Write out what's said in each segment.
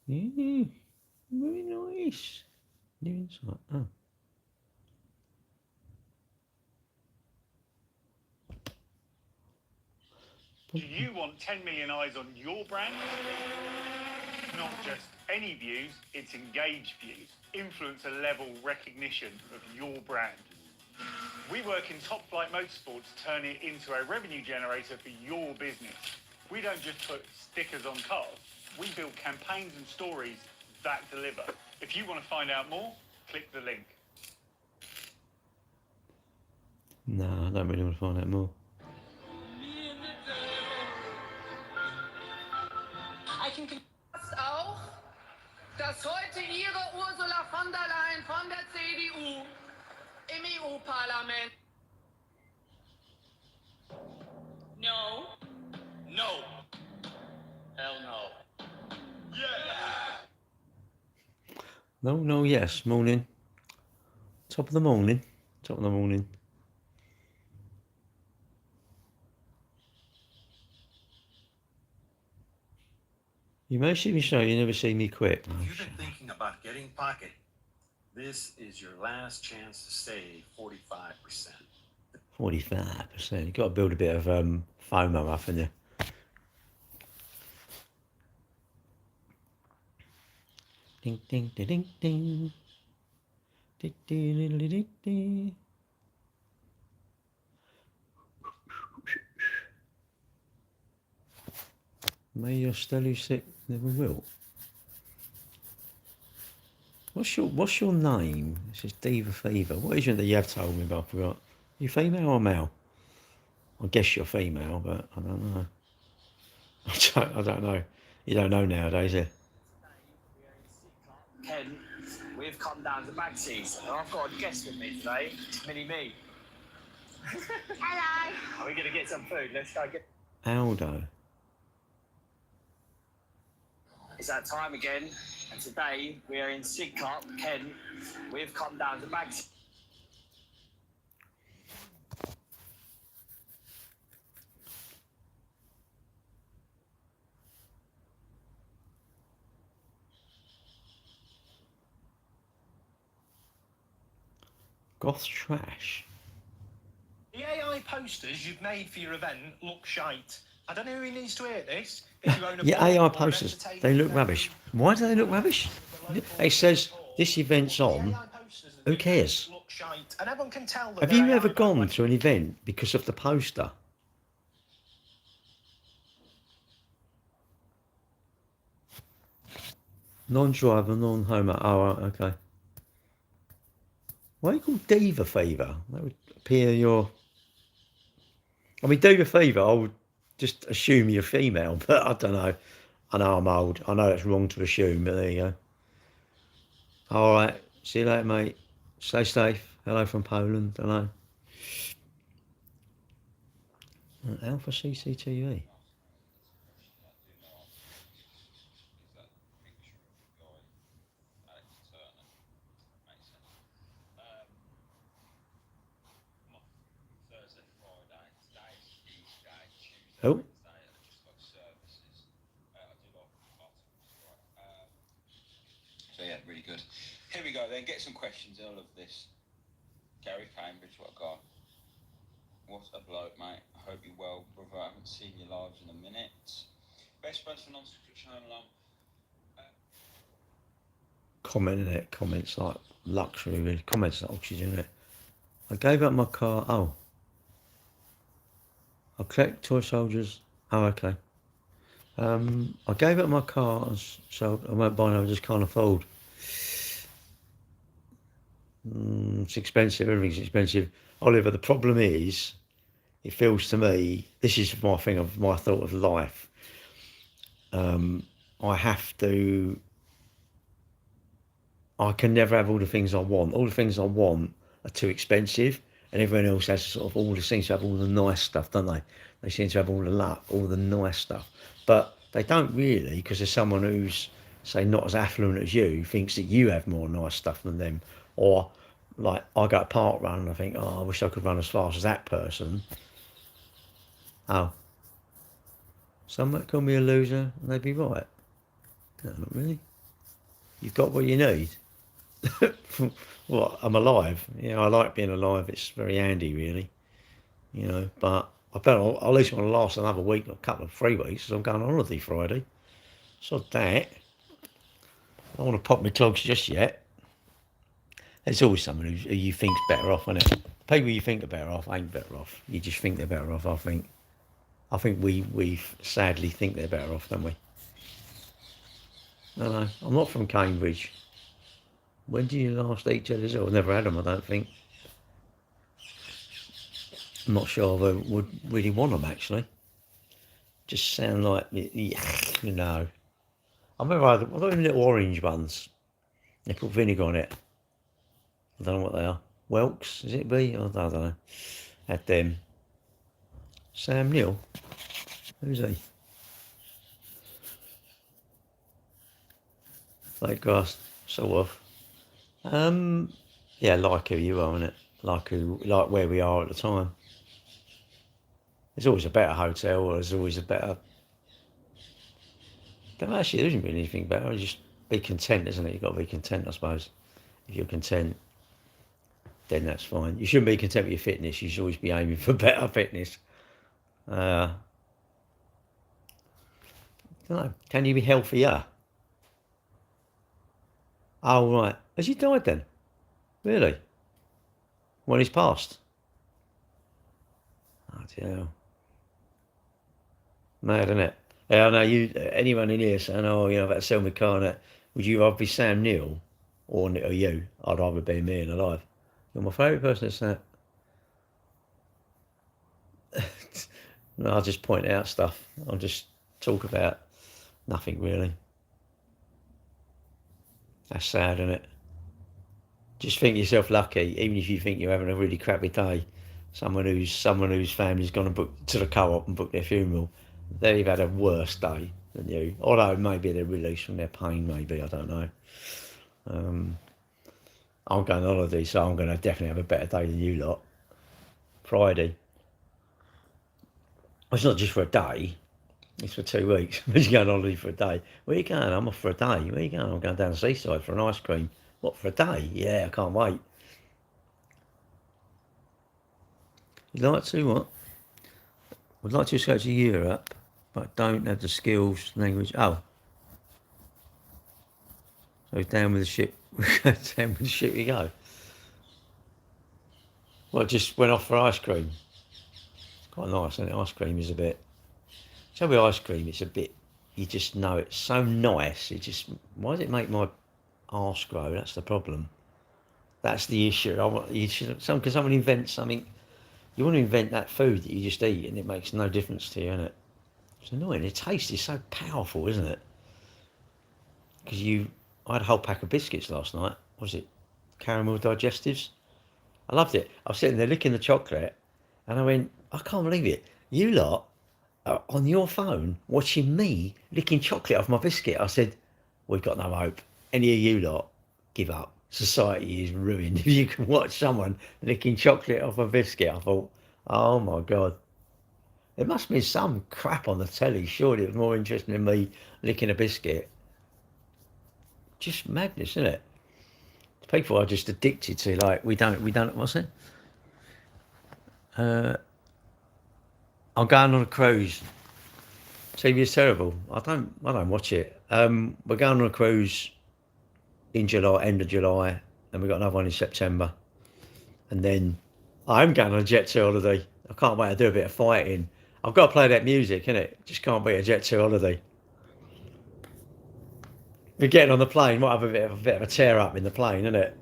Yeah, very nice. New insight. Oh. Do you want 10 million eyes on your brand? Not just any views, it's engaged views, influencer level recognition of your brand. We work in Top Flight Motorsport to turn it into a revenue generator for your business. We don't just put stickers on cars, we build campaigns and stories that deliver. If you want to find out more, click the link. No, I don't really want to find out more. I can auch, dass heute Ihre Ursula von der Leyen von der CDU im EU-Parlament. No. No. Hell no. Yeah. No, yes. Morning. Top of the morning. Top of the morning. You may see me show, you never see me quit. If you've been thinking about getting Pocket, this is your last chance to save 45%. 45%. You've got to build a bit of FOMO up, haven't you? Ding, ding, ding, ding, ding. Ding, ding, ding, ding, ding. May your stelly sick never will. What's your name? This is Diva Fever. What is it that you have told me, but I forgot? You female or male? I guess you're female, but I don't know. I don't know. You don't know nowadays, yeah? Ken, we've come down to Bagsies, and I've got a guest with me today. It's Mini-Me. Hello. Are we going to get some food? Let's go get... Aldo. It's that time again, and today we are in Sidcup, Kent. We've come down to Bagsies. Goth trash. The AI posters you've made for your event look shite. I don't know who needs to hear this. If you own a Yeah, bar AI or an posters, entertainment they look venue, rubbish. Why do they look rubbish? It says this event's on. AI posters that Who you cares? make look shite, and everyone can tell that Have they're you AI ever gone when- to an event because of the poster? Non-driver, non-homer. Oh, okay. Why are you called Diva Fever? That would appear you're... I mean, Diva Fever, I would just assume you're female, but I don't know. I know I'm old. I know it's wrong to assume, but there you go. All right. See you later, mate. Stay safe. Hello from Poland. Hello. Alpha CCTV. Oh. So yeah, really good. Here we go then, get some questions, all of this. Gary Cambridge, what a guy. What a bloke, mate. I hope you're well, brother. I haven't seen you live in a minute. Best friends for non-secret channel. Comment in it. Comments like luxury, really. Comments like oxygen in it. I gave up my car. Oh. I collect toy soldiers. Oh, okay. I gave up my car, so I won't buy no, I just can't afford. It's expensive, everything's expensive. Oliver, the problem is, it feels to me, this is my thing of my thought of life. I can never have all the things I want. All the things I want are too expensive, and everyone else has sort of all the seems to have all the nice stuff, don't they? They seem to have all the luck, all the nice stuff. But they don't really, because there's someone who's, say, not as affluent as you, thinks that you have more nice stuff than them. Or, like, I go to park run and I think, oh, I wish I could run as fast as that person. Oh. Some might call me a loser, and they'd be right. No, not really. you've got what you need. What, I'm alive. I like being alive. It's very handy, really. But I bet I'll at least want to last another week, or a couple of 3 weeks, because I'm going on holiday Friday. So that, I don't want to pop my clogs just yet. There's always someone who you think's better off, isn't it? People you think are better off ain't better off. You just think they're better off. I think we sadly think they're better off, don't we? No, I'm not from Cambridge. When did you last eat jellies? I've never had them, I don't think. I'm not sure I would really want them, actually. Just sound like, I remember I had little orange buns. They put vinegar on it. I don't know what they are. Welks, is it B? I don't know. Had them. Sam Neill? Who's he? Like grass, sort of. Yeah, like who you are, innit? Like where we are at the time. There's always a better hotel, or there's always a better. Actually, there isn't really anything better. Just be content, isn't it? You've got to be content, I suppose. If you're content, then that's fine. You shouldn't be content with your fitness. You should always be aiming for better fitness. I don't know. Can you be healthier? Oh, right. Has he died then? Really? When he's passed? Oh, dear. Mad, isn't it? Yeah, I know anyone in here saying, I've got to sell my car and that. Would you rather be Sam Neill or you? I'd rather be me and alive. You're my favourite person to say that. No, I'll just point out stuff. I'll just talk about nothing really. That's sad, isn't it? Just think yourself lucky, even if you think you're having a really crappy day. Someone whose family's gone and booked to the co-op and booked their funeral, they've had a worse day than you. Although maybe they're released from their pain, maybe, I don't know. I'm going on holiday, so I'm going to definitely have a better day than you lot. Friday. It's not just for a day, it's for 2 weeks. I'm just going on holiday for a day. Where are you going? I'm off for a day. Where are you going? I'm going down the seaside for an ice cream. What, for a day? Yeah, I can't wait. You'd like to what? Would like to go to Europe, but don't have the skills, language. Oh. So down with the ship. Down with the ship you go. Well, just went off for ice cream. It's quite nice, isn't it? Ice cream is a bit. So with ice cream, it's a bit. You just know it's so nice. It just. Why does it make my arse grow? That's the problem. That's the issue. Because someone invents something. You want to invent that food that you just eat, and it makes no difference to you, innit? It's annoying. The taste is so powerful, isn't it? Because I had a whole pack of biscuits last night. What was it? Caramel digestives. I loved it. I was sitting there licking the chocolate, and I went, I can't believe it. You lot are on your phone watching me licking chocolate off my biscuit. I said, we've got no hope. Any of you lot, give up. Society is ruined. If you can watch someone licking chocolate off a biscuit, I thought, oh my God. There must be some crap on the telly. Surely it was more interesting than me licking a biscuit. Just madness, isn't it? People are just addicted to, like, we don't, what's it? I'm going on a cruise. TV is terrible. I don't watch it. We're going on a cruise in July, end of July, and we've got another one in September. And then I'm going on a Jet 2 holiday. I can't wait to do a bit of fighting. I've got to play that music, innit? Just can't beat a Jet 2 holiday. We're getting on the plane, might have a bit of a tear up in the plane, innit?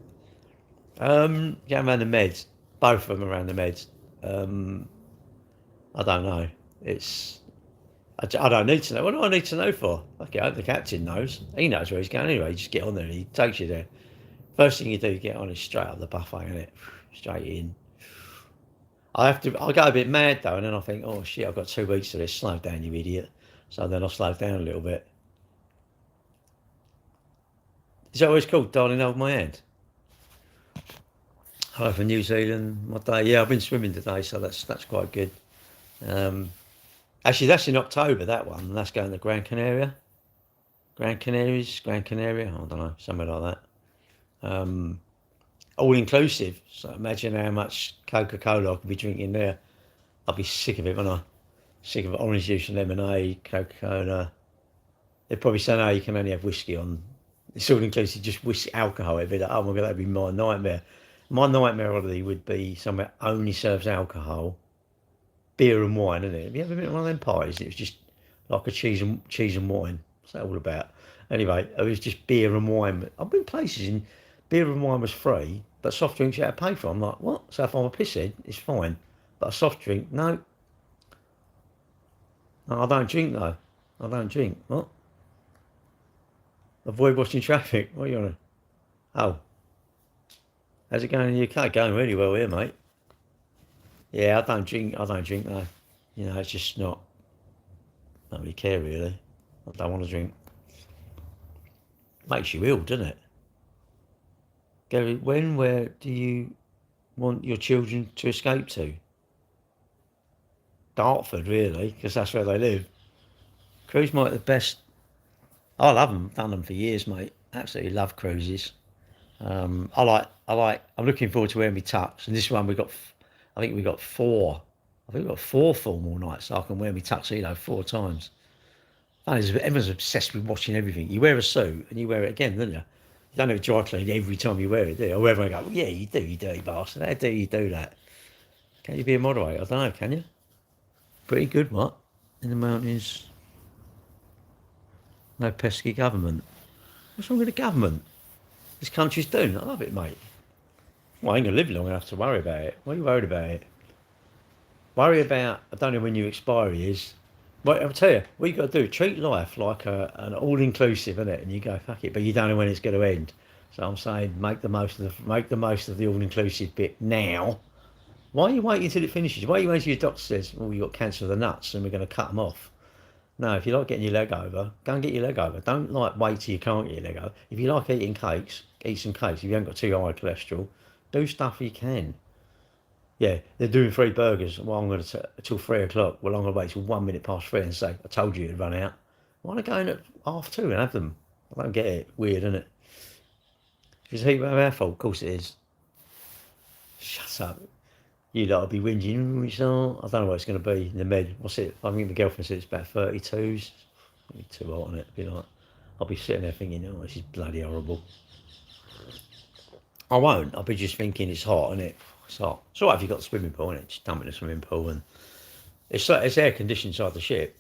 Getting around the meds. Both of them around the meds. I don't know. I don't need to know. What do I need to know for? Okay, I hope the captain knows. He knows where he's going anyway. You just get on there and he takes you there. First thing you do, get on is straight up the buffet, innit? Straight in. I go a bit mad though, and then I think, oh shit, I've got 2 weeks to this. Slow down, you idiot. So then I'll slow down a little bit. Is that what it's called? Darling, hold my hand. Hello from New Zealand. My day. Yeah, I've been swimming today, so that's quite good. Actually, that's in October, that one. And that's going to Gran Canaria. Gran Canaria, I don't know, something like that. All inclusive. So imagine how much Coca-Cola I could be drinking there. I'd be sick of it, wouldn't I? Sick of orange juice and lemonade, Coca-Cola. They'd probably say, no, you can only have whiskey on. It's all inclusive, just whiskey, alcohol. It'd be like, oh my God, that'd be my nightmare. My nightmare holiday would be somewhere only serves alcohol, beer and wine, isn't it? Have you ever been to one of them parties? It was just like a cheese and wine. What's that all about? Anyway, it was just beer and wine. I've been places and beer and wine was free, but soft drinks you had to pay for. I'm like, what? So if I'm a pisshead, it's fine. But a soft drink, no. No, I don't drink though. I don't drink. What? Avoid watching traffic. What are you on? Oh. How's it going in the UK? Going really well here, mate. Yeah, I don't drink though. You know, it's just not. I don't really care really. I don't want to drink. Makes you ill, doesn't it? Gary, where do you want your children to escape to? Dartford, really, because that's where they live. Cruise might be the best. I love them. Done them for years, mate. Absolutely love cruises. I'm looking forward to wearing my tux. And this one I think we got four. I think we've got 4 formal nights, so I can wear my tuxedo 4 times. Everyone's obsessed with watching everything. You wear a suit and you wear it again, don't you? You don't have it dry cleaned every time you wear it, do you? Or everyone go, well, yeah, you do, you dirty bastard. How do you do that? Can you be a moderator? I don't know, can you? Pretty good, what? In the mountains. No pesky government. What's wrong with the government? This country's doomed. I love it, mate. Well, I ain't going to live long enough to worry about it. What are you worried about it? Worry about, I don't know when your expiry is. But I'll tell you, what you got to do, treat life like an all-inclusive, innit? And you go, fuck it, but you don't know when it's going to end. So I'm saying, make the most of the all-inclusive bit now. Why are you waiting until it finishes? Why are you waiting until your doctor says, oh, you got cancer of the nuts and we're going to cut them off? No, if you like getting your leg over, go and get your leg over. Don't like wait till you can't get your leg over. If you like eating cakes, eat some cakes. If you haven't got too high cholesterol, do stuff you can. Yeah, they're doing 3 burgers. Well, I'm going to till 3 o'clock. Well, I'm going to wait till 1 minute past 3 and say, I told you it'd run out. Why don't I go in at 2:30 and have them? I don't get it. Weird, isn't it? Is it our fault? Of course it is. Shut up. You lot will be whinging. I don't know what it's going to be in the med. What's it? I think the girlfriend said it's about 32s. It'll be too hot on it. Be like, I'll be sitting there thinking, oh, this is bloody horrible. I won't. I'll be just thinking it's hot, isn't it? It's hot. It's all right if you've got the swimming pool, innit? Just dump it in the swimming pool and it's air conditioned inside the ship.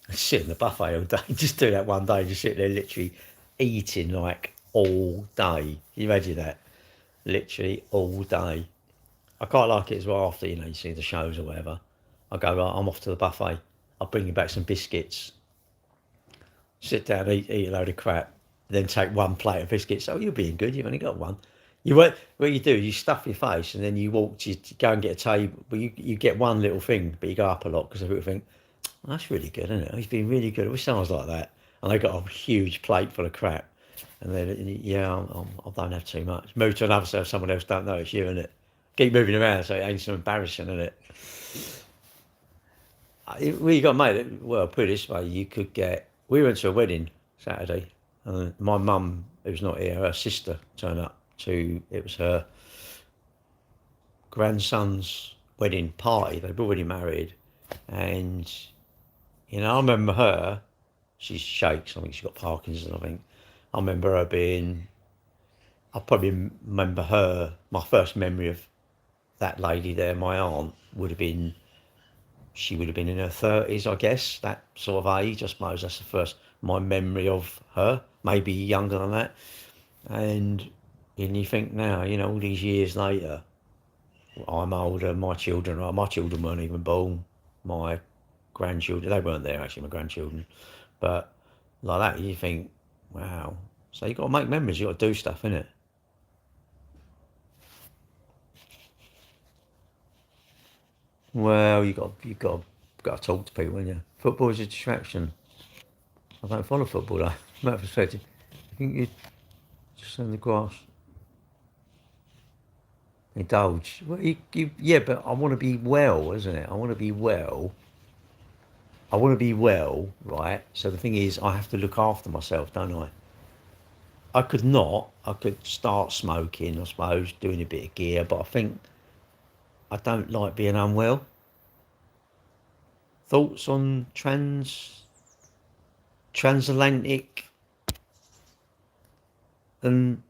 Sit in the buffet all day. Just do that one day. Just sit there literally eating like all day. Can you imagine that? Literally all day. I quite like it as well after, you know, you see the shows or whatever. I go, right, I'm off to the buffet. I'll bring you back some biscuits. Sit down, eat a load of crap. Then take 1 plate of biscuits. Oh, you're being good. You've only got 1. What you do, you stuff your face and then you walk to go and get a table. But you get 1 little thing, but you go up a lot because people think, oh, that's really good, isn't it? He's been really good. I wish someone was like that. And they got a huge plate full of crap. And then, yeah, I don't have too much. Move to another so someone else don't know it's you, innit? Keep moving around so it ain't so embarrassing, isn't it? Well, you got mate. Well, put it this way, you could get. We went to a wedding Saturday, and my mum, who's not here, her sister turned up to. It was her grandson's wedding party. They've already married, and you know, I remember her. She shakes. I think she's got Parkinson's. I think. I remember her being. I probably remember her. My first memory of that lady there, my aunt, would have been. She would have been in her 30s, I guess. That sort of age. I suppose that's the first my memory of her. Maybe younger than that. And you think now, you know, all these years later, I'm older. My children weren't even born. My grandchildren, they weren't there actually. My grandchildren, but like that, you think, wow. So you got to make memories. You got to do stuff, innit? Well, you got to talk to people, haven't you? Football is a distraction. I don't follow football though. From that perspective, I think you just on the grass. Indulge. Well, yeah, but I want to be well, isn't it? I want to be well. I want to be well, right? So the thing is, I have to look after myself, don't I? I could start smoking, I suppose, doing a bit of gear, but I think I don't like being unwell. Thoughts on transatlantic and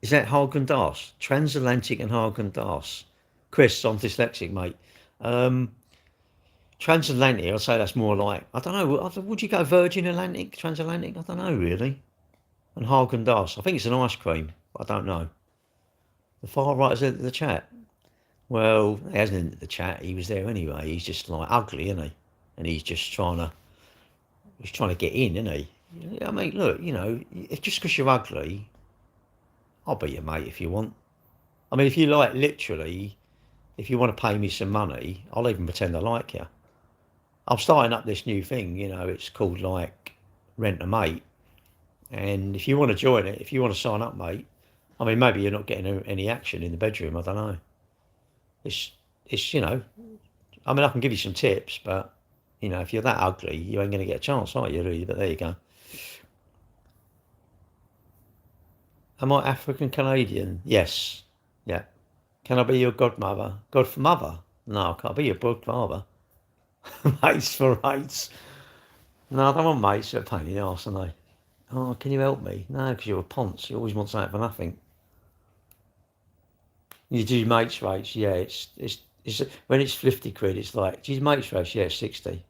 is that Haagen-Dazs? Transatlantic and Haagen-Dazs. Chris, I'm dyslexic, mate. Transatlantic, I'd say that's more like, I don't know, would you go Virgin Atlantic, Transatlantic? I don't know, really. And Haagen-Dazs, I think it's an ice cream, but I don't know. The far right is at the chat. Well, he hasn't entered the chat, he was there anyway. He's just like ugly, isn't he? And he's just trying to get in, isn't he? I mean, look, you know, if just because you're ugly, I'll be your mate if you want. I mean, if you like, literally, if you want to pay me some money, I'll even pretend I like you. I'm starting up this new thing, you know, it's called like Rent a Mate. And if you want to join it, if you want to sign up, mate, I mean, maybe you're not getting any action in the bedroom, I don't know. It's you know, I mean, I can give you some tips, but, you know, if you're that ugly, you ain't going to get a chance, are you, really? But there you go. Am I African Canadian? Yes. Yeah. Can I be your godmother? Godmother? No, I can't be your godfather. Mates for mates. No, I don't want mates that are a pain in the arse, are they? Oh, can you help me? No, because you're a ponce. You always want something for nothing. You do mates rates, yeah. It's when it's 50 quid, it's like, geez, mates rates, yeah, it's 60.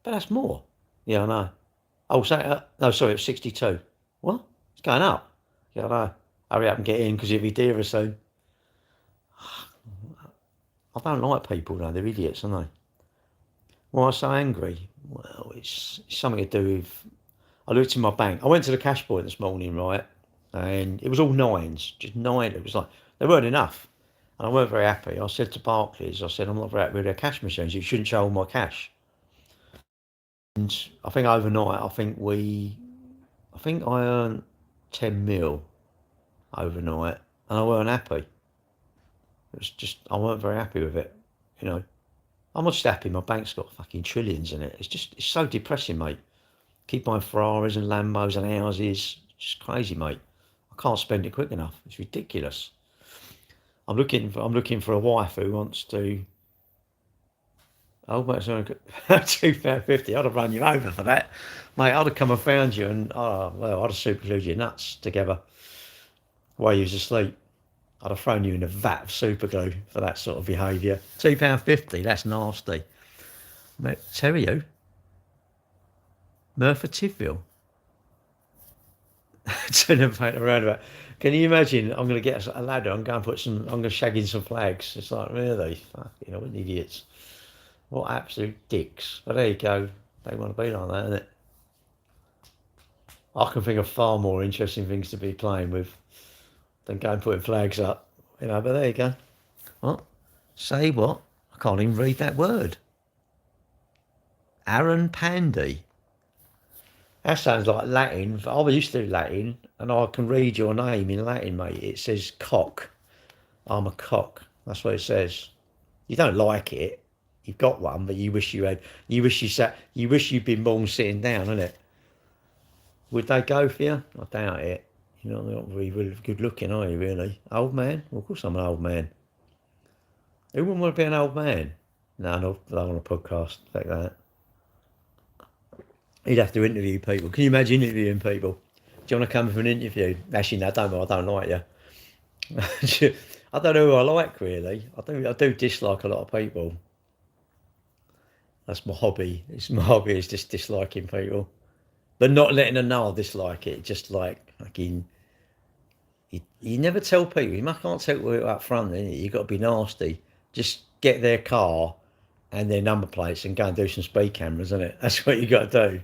But that's more. Yeah, I know. Oh, no, sorry, it's 62. What? It's going up. Yeah, I know. Hurry up and get in because it'll be dearer soon. I don't like people, though. They're idiots, aren't they? Why am I so angry? Well, it's something to do with... I looked in my bank. I went to the cash point this morning, right? And it was all nines. Just nine. It was like, they weren't enough. And I weren't very happy. I said to Barclays, I said, I'm not very happy with their cash machines. You shouldn't show all my cash. And I think overnight, I think I earned 10 mil overnight. And I weren't happy. It was just, I weren't very happy with it, you know. I'm not just happy my bank's got fucking trillions in it. It's so depressing, mate. Keep buying Ferraris and Lambos and houses. It's just crazy, mate. I can't spend it quick enough. It's ridiculous. I'm looking for a wife who wants to... Oh, but it's only £2.50. I'd have run you over for that. Mate, I'd have come and found you and, I'd have superglued your nuts together while you was asleep. I'd have thrown you in a vat of super glue for that sort of behaviour. £2.50, that's nasty. Mate, Terrio? Merthyr Tydfil? Turn around about. Can you imagine? I'm going to get a ladder. I'm going to shag in some flags. It's like, really? Fucking, what idiots. What absolute dicks. But there you go. They want to be like that, innit? I can think of far more interesting things to be playing with than going putting flags up, you know, but there you go. What? Say what? I can't even read that word. Aaron Pandy. That sounds like Latin. I used to do Latin, and I can read your name in Latin, mate. It says cock. I'm a cock. That's what it says. You don't like it. You've got one, but you wish you'd been born sitting down, innit? Would they go for you? I doubt it. You're not very good looking, are you, really? Old man? Well, of course I'm an old man. Who wouldn't want to be an old man? No, not on a podcast like that. You'd have to interview people. Can you imagine interviewing people? Do you want to come for an interview? Actually, no, I don't like you. I don't know who I like, really. I do dislike a lot of people. That's my hobby. My hobby is just disliking people. But not letting them know I dislike it. Just like, fucking... You never tell people. You can't tell people up front, innit? You've got to be nasty. Just get their car and their number plates and go and do some speed cameras, innit? That's what you got to do.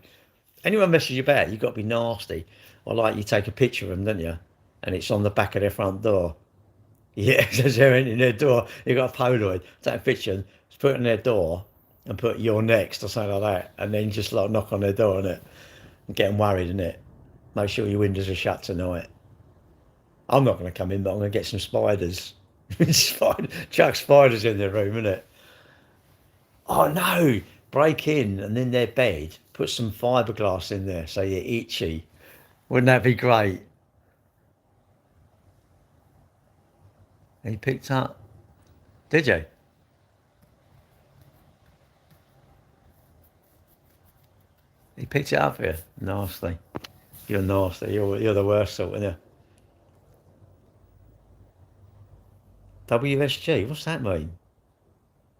Anyone messes you about, you've got to be nasty. Or like you take a picture of them, don't you? And it's on the back of their front door. Yeah, as they're in their door, you've got a Polaroid. Take a picture, put it on their door and put "you're next" or something like that. And then just like knock on their door, innit? And get them worried, innit? Make sure your windows are shut tonight. I'm not going to come in, but I'm going to get some spiders. Chuck spiders in their room, innit? Oh no, break in and in their bed, put some fiberglass in there so you're itchy. Wouldn't that be great? And you picked up, did you? He picked it up here. Nasty. You're nasty. You're the worst sort, aren't you? WSG, what's that mean?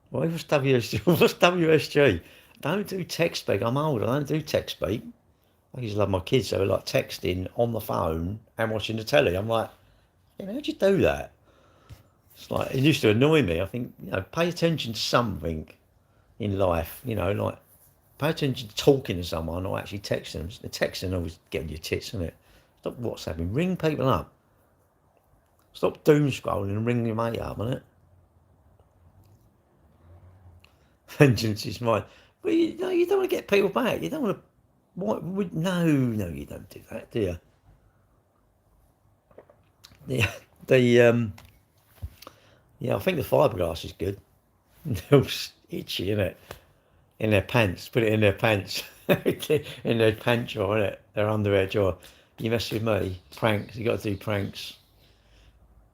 What's WSG? What's WSG? Don't do text speak. I'm old. I don't do text speak. I used to love my kids. They were like texting on the phone and watching the telly. I'm like, yeah, how'd you do that? It's like, it used to annoy me. I think, pay attention to something in life, like pay attention to talking to someone or actually texting them. The texting always getting your tits, isn't it? Stop WhatsApping. Ring people up. Stop doom scrolling and ring your mate up, innit? Vengeance is mine. Well, you don't want to get people back. You don't want to. No, you don't do that, do you? I think the fiberglass is good. They're all itchy, innit? In their pants. Put it in their pants. In their pant drawer, innit? Their underwear drawer. You mess with me. Pranks. You got to do pranks.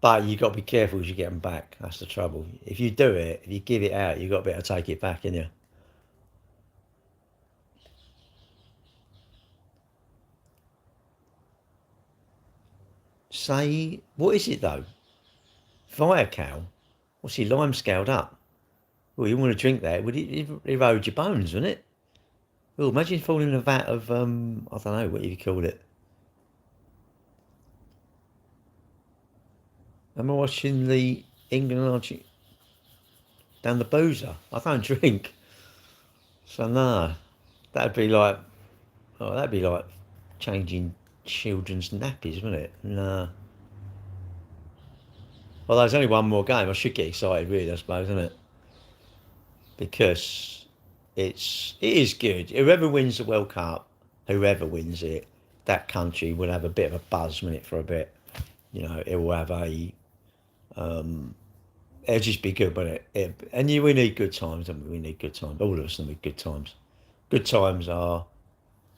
But you got to be careful as you get them back. That's the trouble. If you do it, if you give it out, you got to be able to take it back, innit? Say, what is it though? Viacal? What's he, lime scaled up? Well, you want to drink that, would it erode your bones, wouldn't it? Well, imagine falling in a vat of, I don't know, what you call it. Am I watching the England and Argentina down the boozer? I don't drink. So no, that'd be like changing children's nappies, wouldn't it? No. Well, there's only one more game. I should get excited, really, I suppose, isn't it? Because it is good. Whoever wins the World Cup, whoever wins it, that country will have a bit of a buzz, won't it, for a bit. It will have a. It'll just be good, won't it? We need good times, don't we? We need good times. All of us need good times. Good times are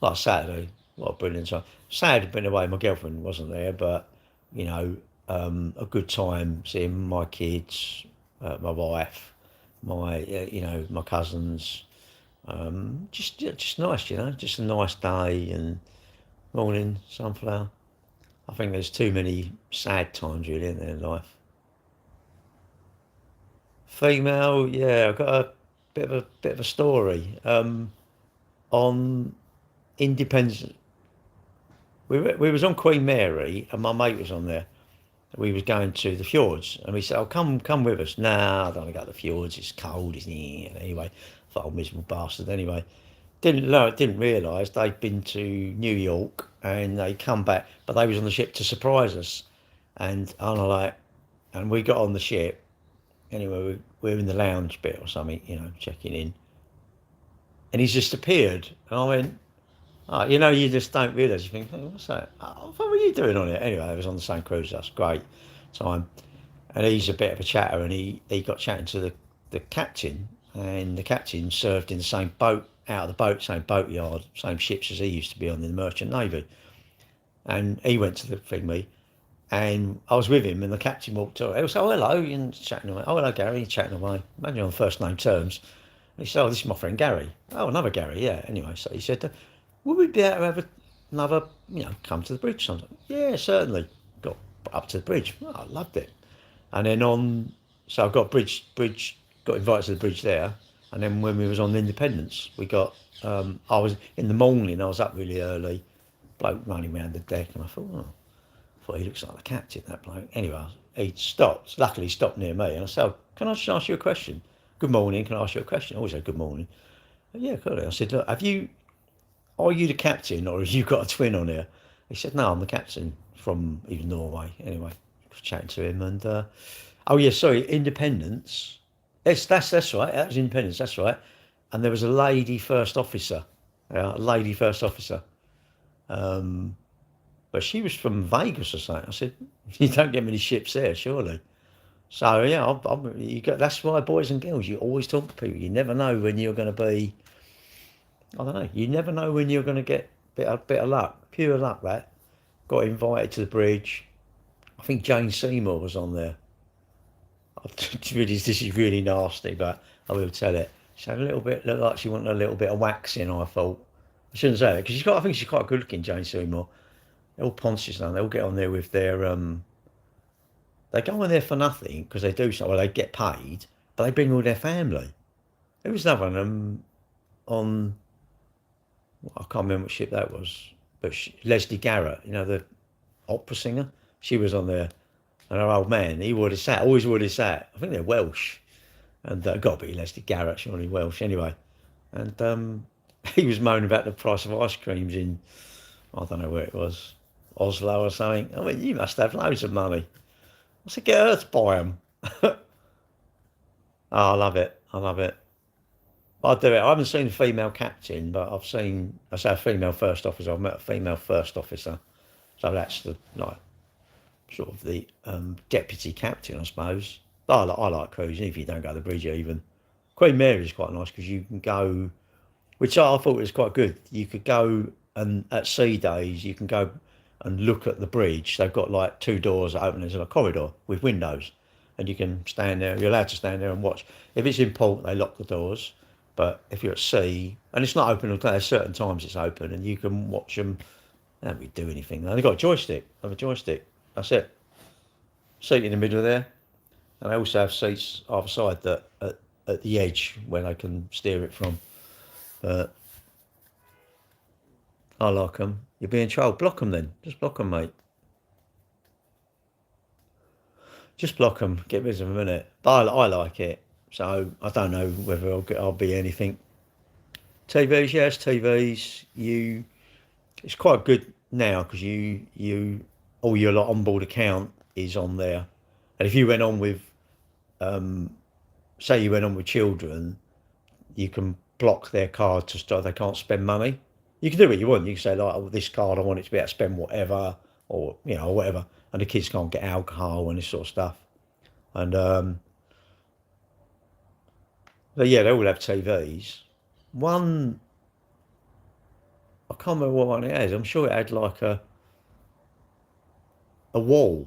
like Saturday. What a brilliant time. Sad been away. My girlfriend wasn't there, but a good time seeing my kids, my wife, my cousins. Just nice, just a nice day and morning sunflower. I think there's too many sad times really in their life. Female, yeah, I've got a bit of a story on Independence. We was on Queen Mary and my mate was on there. We was going to the fjords and we said, "Oh, come with us." Nah, I don't want to go to the fjords. It's cold, isn't it? Anyway, thought, miserable bastard. Anyway, didn't realise they'd been to New York and they come back, but they was on the ship to surprise us. And and we got on the ship. Anyway, we're in the lounge bit or something, checking in. And he's just appeared. And I went, oh, you just don't realise. You think, hey, what's that? Oh, what were you doing on it? Anyway, I was on the same cruise. That's great time. And he's a bit of a chatter. And he got chatting to the captain. And the captain served in the same boat, out of the boat, same boatyard, same ships as he used to be on in the Merchant Navy. And he went to the thingy. And I was with him, and the captain walked over. He was, "Oh, hello," and chatting away. "Oh, hello, Gary," chatting away. Imagine on first name terms. And he said, "Oh, this is my friend Gary." "Oh, another Gary, yeah." Anyway, so he said, "Would we be able to have another, come to the bridge sometime?" "Yeah, certainly." Got up to the bridge. Oh, I loved it. And then so I got got invited to the bridge there. And then when we was on Independence, we got, I was in the morning, I was up really early, bloke running around the deck, and I thought, he looks like the captain, that bloke. Anyway, he stopped. Luckily, he stopped near me. And I said, "Oh, can I just ask you a question?" "Good morning, can I ask you a question?" I always say good morning. "Yeah, cool." I said, "Look, are you the captain or have you got a twin on here?" He said, "No, I'm the captain from even Norway." Anyway, I was chatting to him and, oh yeah, sorry, Independence. That's right, that was Independence, that's right. And there was a lady first officer. But she was from Vegas or something. I said, "You don't get many ships there, surely." So yeah, that's why, boys and girls, you always talk to people. You never know when you're going to be I don't know. You never know when you're going to get a bit of luck. Pure luck, that. Got invited to the bridge. I think Jane Seymour was on there. This is really nasty, but I will tell it. She had a little bit, looked like she wanted a little bit of waxing, I thought. I shouldn't say that, because I think she's quite good looking, Jane Seymour. They're all ponces now. They all get on there with their, they go on there for nothing, because they do something, well, they get paid, but they bring all their family. There was another one on, I can't remember what ship that was, but Leslie Garrett, you know, the opera singer, she was on there. And her old man, he wore his hat, always wore his hat. I think they're Welsh. And got to be Leslie Garrett, surely Welsh anyway. And he was moaning about the price of ice creams in, I don't know where it was, Oslo or something. I mean, you must have loads of money. I said, get her to buy them. Oh, I love it. I love it. I'd do it. I haven't seen a female captain, but I've seen, I say a female first officer. I've met a female first officer. So that's the, like, sort of the deputy captain, I suppose. But I like cruising if you don't go to the bridge even. Queen Mary's quite nice because you can go, which I thought was quite good. You could go and at sea days, you can go and look at the bridge. They've got like 2 doors that open into a corridor with windows, and you can stand there. You're allowed to stand there and watch. If it's in port, they lock the doors. But if you're at sea, and it's not open all day, there's certain times it's open, and you can watch them. They don't really do anything. They've got a joystick. They have a joystick. That's it. Seat in the middle there, and they also have seats either side that at the edge where they can steer it from. But I like them. You're being trolled. Block them then. Just block them, mate. Just block them. Get rid of them, innit? But I like it. So I don't know whether I'll be anything. TVs, yes, TVs. It's quite good now because all your onboard account is on there, and if you went on with, say you went on with children, you can block their card to start. They can't spend money. You can do what you want. You can say like, oh, this card I want it to be able to spend whatever, or whatever, and the kids can't get alcohol and this sort of stuff. And but yeah, they all have TVs. One, I can't remember what one it has. I'm sure it had like a wall,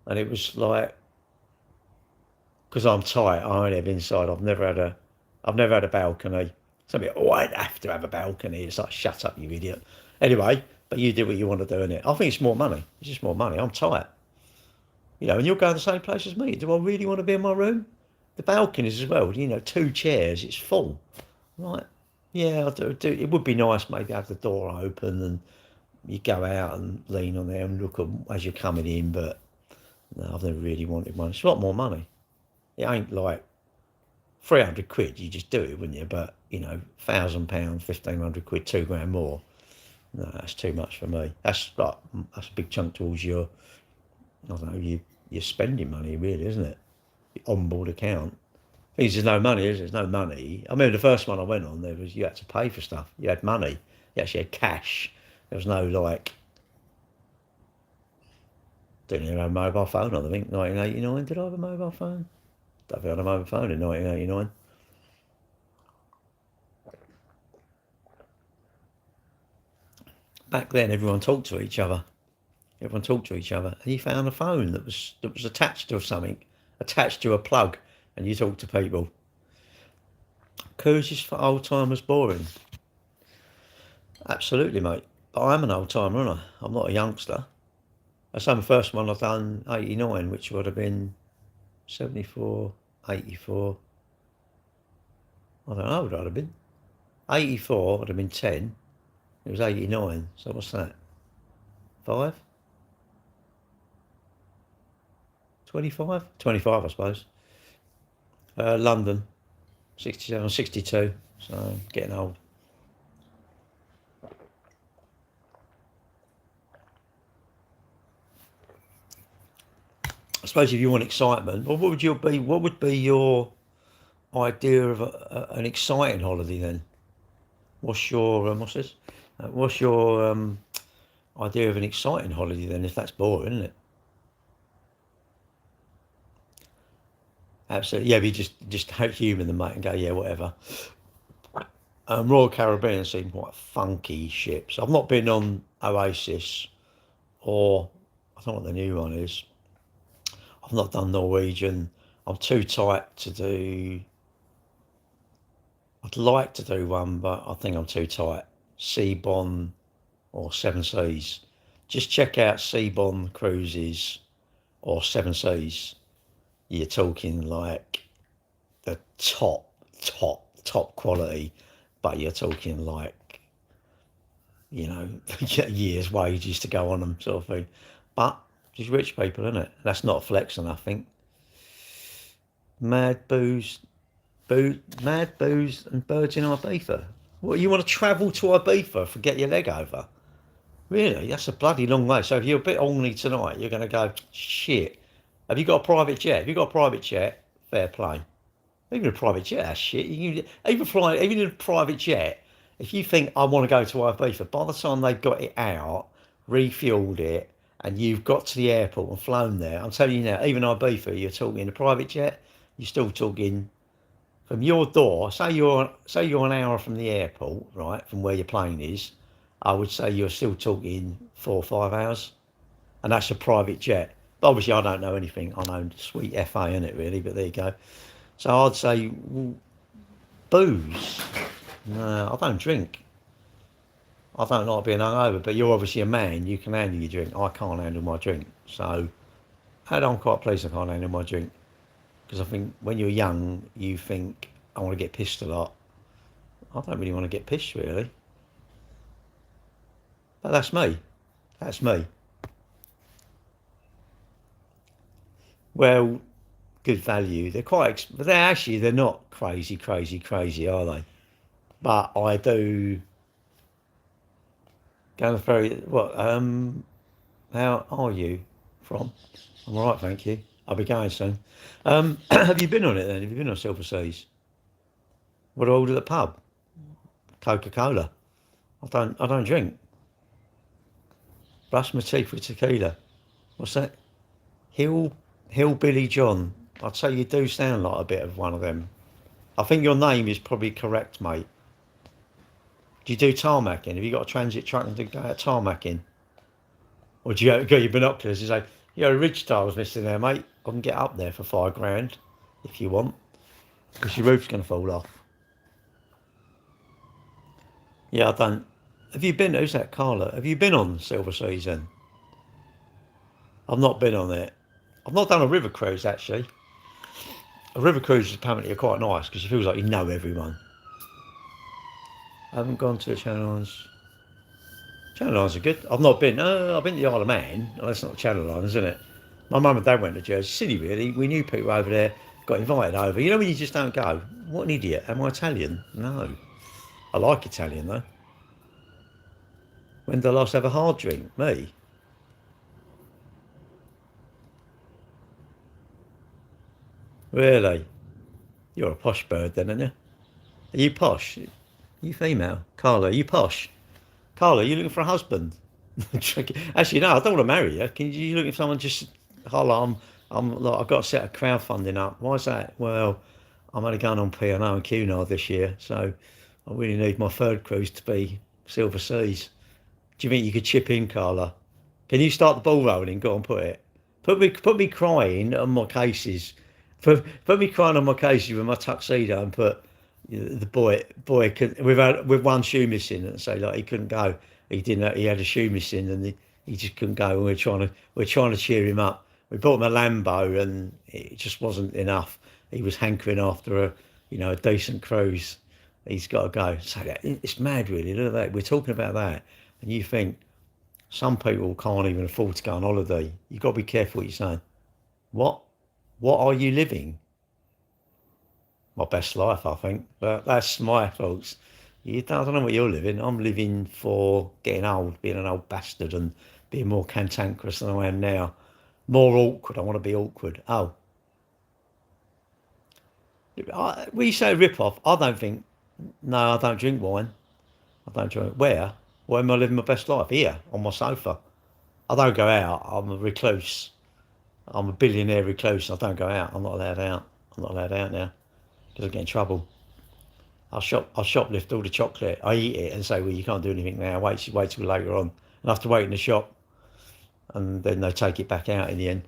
and it was like, because I'm tight, I only have inside. I've never had a balcony. Somebody, I'd have to have a balcony. It's like, shut up, you idiot. Anyway, but you do what you want to do in it. I think it's more money. It's just more money. I'm tight. And you'll go to the same place as me. Do I really want to be in my room? The balconies as well. 2 chairs. It's full. Right? Yeah, I do. It would be nice maybe have the door open and you go out and lean on there and look as you're coming in. But no, I've never really wanted one. It's a lot more money. It ain't like 300 quid. You just do it, wouldn't you? But £1,000, 1,500 quid, 2 grand more. No, that's too much for me. That's a big chunk towards your, I don't know, your spending money, really, isn't it? Your onboard account. Things there's no money, is there? There's no money. I remember the first one I went on, you had to pay for stuff. You had money. You actually had cash. There was no like. Didn't even have a mobile phone. I think 1989. Did I have a mobile phone? Don't think I had a mobile phone in 1989. Back then, everyone talked to each other. And you found a phone that was attached to something, attached to a plug, and you talked to people. Cruises for old timers boring. Absolutely, mate. But I'm an old timer, aren't I? I'm not a youngster. I say the first one I've done 89, which would have been 74, 84. I don't know how old I'd have been. 84 would have been 10. It was 89. So what's that? 5? 25? 25, I suppose. London, 67, 62. So getting old. I suppose if you want excitement, what would be your idea of an exciting holiday then? What's your what's your idea of an exciting holiday then? If that's boring, isn't it? Absolutely. Yeah, we just human the mate and go, yeah, whatever. Royal Caribbean seem quite funky ships. I've not been on Oasis or I don't know what the new one is. I've not done Norwegian. I'm too tight to do. I'd like to do one, but I think I'm too tight. Seabon or Seven Seas. Just check out Seabon Cruises or Seven Seas. You're talking like the top quality, but you're talking like, you know, years' wages to go on them sort of thing. But just rich people, isn't it? That's not a flex on, I think. Mad booze and birds in Ibiza. What, you want to travel to Ibiza, forget your leg over? Really? That's a bloody long way. So if you're a bit horny tonight, you're going to go, shit. Have you got a private jet? If you've got a private jet, fair play. Even a private jet, that's shit. Even in a private jet, if you think I want to go to Ibiza, by the time they've got it out, refueled it, and you've got to the airport and flown there, I'm telling you now, even Ibiza, you're talking a private jet, you're still talking from your door. Say you're an hour from the airport, right, from where your plane is. I would say you're still talking 4 or 5 hours, and that's a private jet. But obviously, I don't know anything. I know sweet FA in it, really. But there you go. So I'd say booze. No, I don't drink. I don't like being hungover. But you're obviously a man. You can handle your drink. I can't handle my drink. So I'm quite pleased I can't handle my drink. Because I think when you're young, you think, I want to get pissed a lot. I don't really want to get pissed, really. But that's me. That's me. Well, good value. They're quite, but they're not crazy, are they? But I do go on the ferry. What? How are you from? I'm all right, thank you. I'll be going soon. Have you been on it then? Have you been on Silver Seas? What do I order at the pub? Coca-Cola. I don't drink. Brush my teeth with tequila. What's that? Hillbilly John. I'd say you do sound like a bit of one of them. I think your name is probably correct, mate. Do you do tarmacking? Have you got a transit truck and do go out tarmacking? Or do you go your binoculars and say, yeah, a ridge tile's missing there, mate. I can get up there for £5,000 if you want. Because your roof's going to fall off. Yeah, I don't. Have you been, who's that, Carla? Have you been on Silver Seas then? I've not been on it. I've not done a river cruise, actually. A river cruise is apparently quite nice because it feels like you know everyone. I haven't gone to the Channel Islands. Channel Islands are good. I've not been. I've been to the Isle of Man. Oh, that's not Channel Islands, isn't it? My mum and dad went to Jersey City, really. We knew people over there, got invited over. You know when you just don't go? What an idiot. Am I Italian? No. I like Italian, though. When did I last have a hard drink? Me? Really? You're a posh bird then, aren't you? Are you posh? Are you female? Carla, are you posh? Carla, are you looking for a husband? Actually, no, I don't want to marry you. Can you looking for someone just... Carla, I'm like, I've got to set a crowdfunding up. Why is that? Well, I'm only going on P&O and Cunard this year, so I really need my third cruise to be Silver Seas. Do you think you could chip in, Carla? Can you start the ball rolling? Go on, put it. Put me crying on my cases. Put me crying on my cases with my tuxedo and put the boy with one shoe missing and say like he couldn't go. He had a shoe missing and he just couldn't go. And we're trying to cheer him up. We bought him a Lambo and it just wasn't enough. He was hankering after a decent cruise. He's got to go. So it's mad, really. Look at that. We're talking about that, and you think some people can't even afford to go on holiday. You've got to be careful what you're saying. What are you living? My best life, I think. But that's my thoughts. I don't know what you're living. I'm living for getting old, being an old bastard and being more cantankerous than I am now. More awkward. I want to be awkward. Oh. We say rip-off. I don't think... No, I don't drink wine. I don't drink... Where? Where am I living my best life? Here, on my sofa. I don't go out. I'm a recluse. I'm a billionaire recluse. I don't go out. I'm not allowed out. I'm not allowed out now because I get in trouble. I'll shoplift all the chocolate. I eat it and say, well, you can't do anything now. Wait till later on. And I have to wait in the shop, and then they take it back out in the end.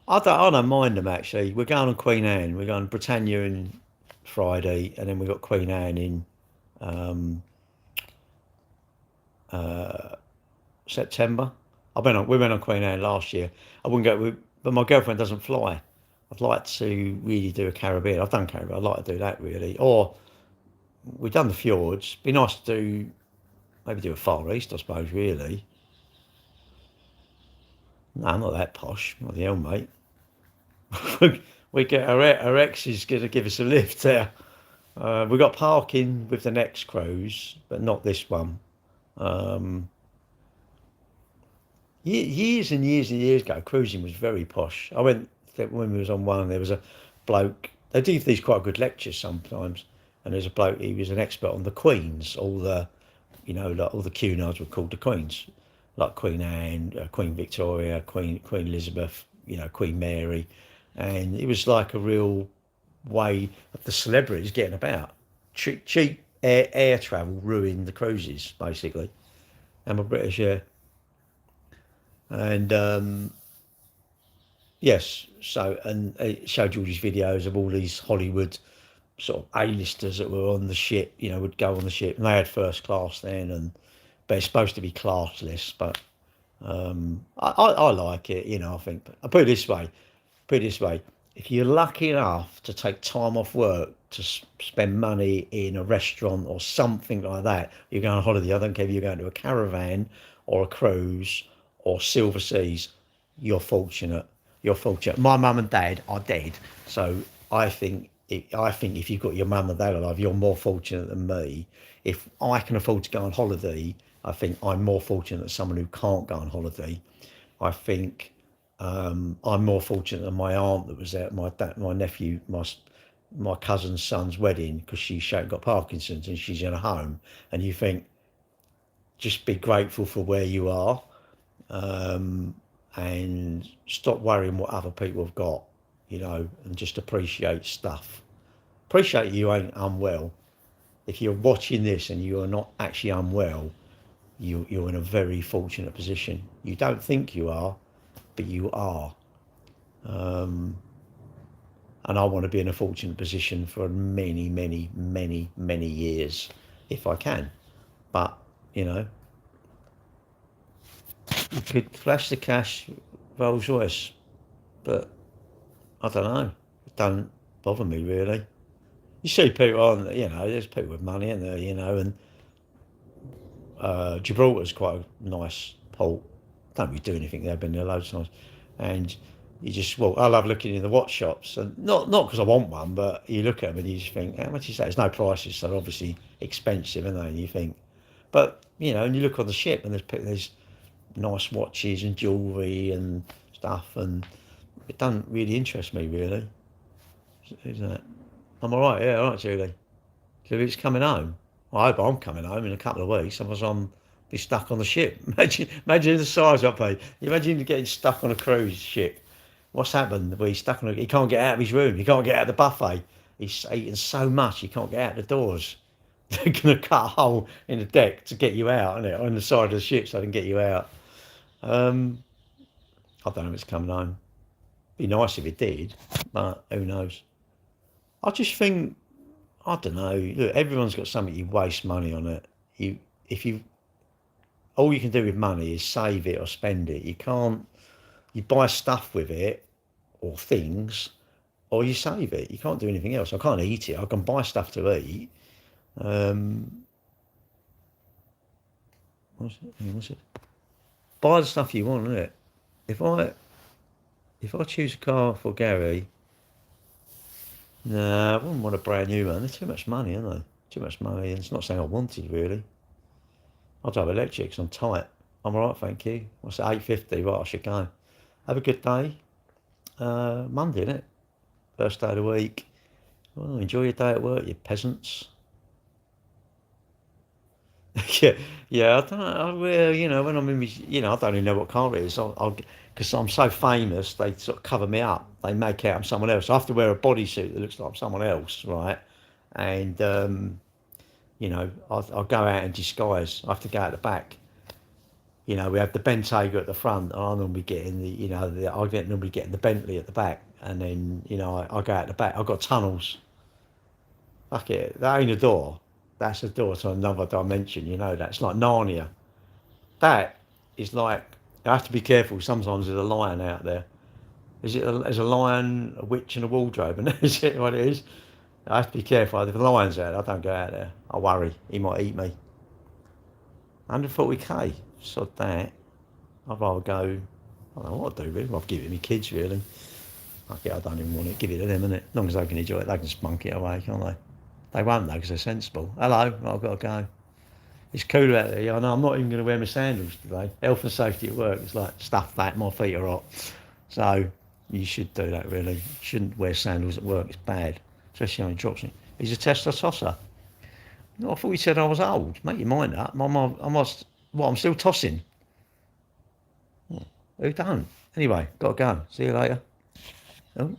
I don't mind them actually. We're going on Queen Anne. We're going Britannia in Friday, and then we've got Queen Anne in September. We went on Queen Anne last year. I wouldn't go, but my girlfriend doesn't fly. I'd like to really do a Caribbean. I've done Caribbean. I'd like to do that really. Or we've done the fjords. Be nice to do, maybe do a Far East, I suppose, really. No, I'm not that posh. What the hell, mate? We get our ex is going to give us a lift there. We got parking with the next cruise, but not this one. Years and years and years ago, cruising was very posh. I went when we was on one. There was a bloke. They do these quite good lectures sometimes, and there's a bloke. He was an expert on the Queens. All the, like all the Cunards were called the Queens, like Queen Anne, Queen Victoria, Queen Elizabeth, Queen Mary, and it was like a real way of the celebrities getting about. Cheap air travel ruined the cruises basically. I'm a British, yeah. And yes, so, and it showed you all these videos of all these Hollywood sort of A-listers that were on the ship, would go on the ship, and they had first class then, but it's supposed to be classless, but I like it, I think. But I put it this way, if you're lucky enough to take time off work to spend money in a restaurant or something like that, you're going on holiday. I don't care if you're going to a caravan or a cruise or Silver Seas, you're fortunate. You're fortunate. My mum and dad are dead, so I think if you've got your mum and dad alive, you're more fortunate than me. If I can afford to go on holiday, I think I'm more fortunate than someone who can't go on holiday. I think I'm more fortunate than my aunt that was at my nephew, my cousin's son's wedding, because she got Parkinson's and she's in a home. And you think, just be grateful for where you are, and stop worrying what other people have got, and just appreciate stuff. Appreciate you ain't unwell. If you're watching this and you are not actually unwell, you're in a very fortunate position. You don't think you are, but you are. And I want to be in a fortunate position for many, many, many, many years, if I can. But, you could flash the cash, Rolls Royce, but I don't know. It don't bother me really. You see people on, there's people with money in there, and Gibraltar's quite a nice port. Don't really do anything there, been there loads of times. And you just walk. I love looking in the watch shops, and not because I want one, but you look at them and you just think, how much is that? There's no prices, so they're obviously expensive, aren't they? And you think, but and you look on the ship and there's nice watches and jewellery and stuff, and it doesn't really interest me really. Who's that? I'm all right, yeah, all right, Julie. Julie's coming home. I hope I'm coming home in a couple of weeks. Otherwise, I'm be stuck on the ship. Imagine the size up here. Imagine getting stuck on a cruise ship. What's happened? Well, he's stuck on. He can't get out of his room. He can't get out of the buffet. He's eaten so much he can't get out the doors. They're gonna cut a hole in the deck to get you out, isn't it? On the side of the ship so they can get you out. I don't know if it's coming home. Be nice if it did, but who knows? I just think, I don't know. Look, everyone's got something. You waste money on it. All you can do with money is save it or spend it. You can't. You buy stuff with it, or things, or you save it. You can't do anything else. I can't eat it. I can buy stuff to eat. What's it? Buy the stuff you want, isn't it? If I choose a car for Gary, nah, I wouldn't want a brand new one. There's too much money, isn't there? Too much money, and it's not something I wanted really. I'll drive electric because I'm tight. I'm all right, thank you. What's it, 8:50? Right, I should go. Have a good day. Monday, isn't it? First day of the week. Well, enjoy your day at work, you peasants. Yeah, I don't know. Well, you know, when I'm in, I don't even know what car it is. Because I'm so famous, they sort of cover me up. They make out I'm someone else. I have to wear a bodysuit that looks like I'm someone else, right? And I'll go out in disguise. I have to go out the back. You know, we have the Bentayga at the front, and I normally get in normally get in the Bentley at the back, and then I go out the back. I've got tunnels. Fuck it, that ain't a door. That's a door to another dimension. You know, that's like Narnia. That is like, I have to be careful. Sometimes there's a lion out there. There's a lion, a witch, and a wardrobe, and is it what it is? I have to be careful. If the lion's out, I don't go out there. I worry he might eat me. 140k, sod that. I'd rather go. I don't know what I'd do really. I'll give it to my kids really. Okay, I don't even want it. Give it to them, innit? As long as they can enjoy it, they can spunk it away, can't they? They won't though, because they're sensible. Hello, I've got to go. It's cool out there. I know I'm not even going to wear my sandals today. Health and safety at work. It's like, stuff that, my feet are hot. So you should do that really. You shouldn't wear sandals at work. It's bad, especially when it drops me. He's a Tesla tosser. No, I thought he said I was old. Make your mind up. I'm still tossing. Who don't? Anyway, got to go. See you later. Oh.